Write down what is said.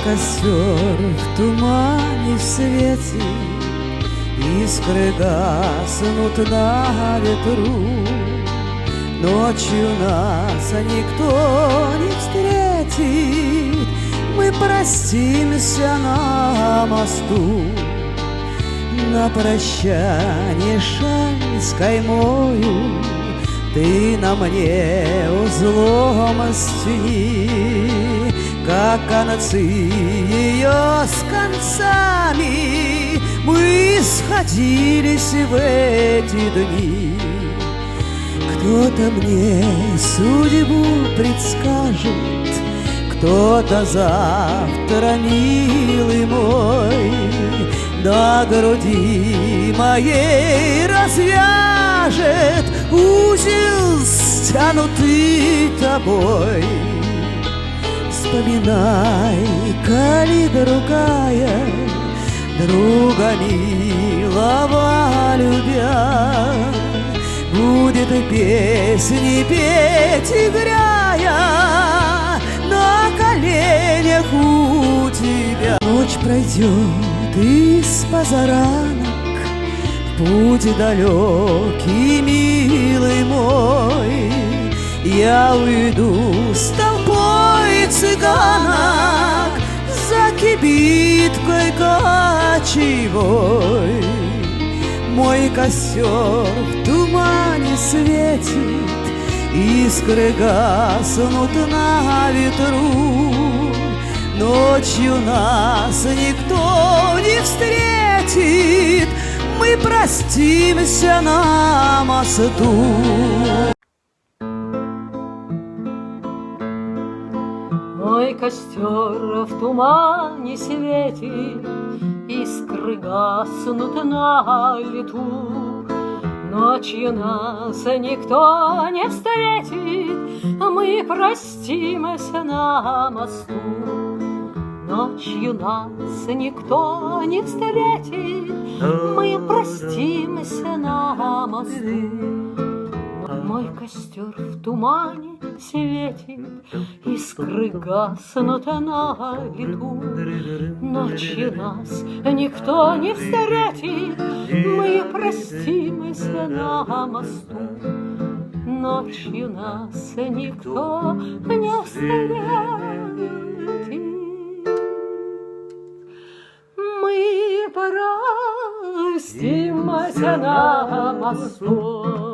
костер в тумане светит, искры гаснут на ветру. Ночью нас никто не встретит, мы простимся на мосту. На прощание шаль с каймою ты на мне узлом стяни, как концы ее с концами мы сходились в эти дни. Кто-то мне судьбу предскажет, кто-то завтра, милый мой, на груди моей развяжет узел, стянутый тобой. Вспоминай, коли другая, друга милого любя, будет песни петь, играя на коленях у тебя. Ночь пройдет из позаранок, путь далекий, милый мой, я уйду с толпой цыганок за кибиткой кочевой. Мой костер в тумане светит, искры гаснут на ветру. Ночью нас никто не встретит, мы простимся на мосту. Мой костер в тумане светит, искры гаснут на лету. Ночью нас никто не встретит, мы простимся на мосту. Ночью нас никто не встретит, мы простимся на мосту. Мой костер в тумане светит, искры гаснут на лету. Ночью нас никто не встретит, мы простимся на мосту. Ночью нас никто не встретит, мы простимся на мосту.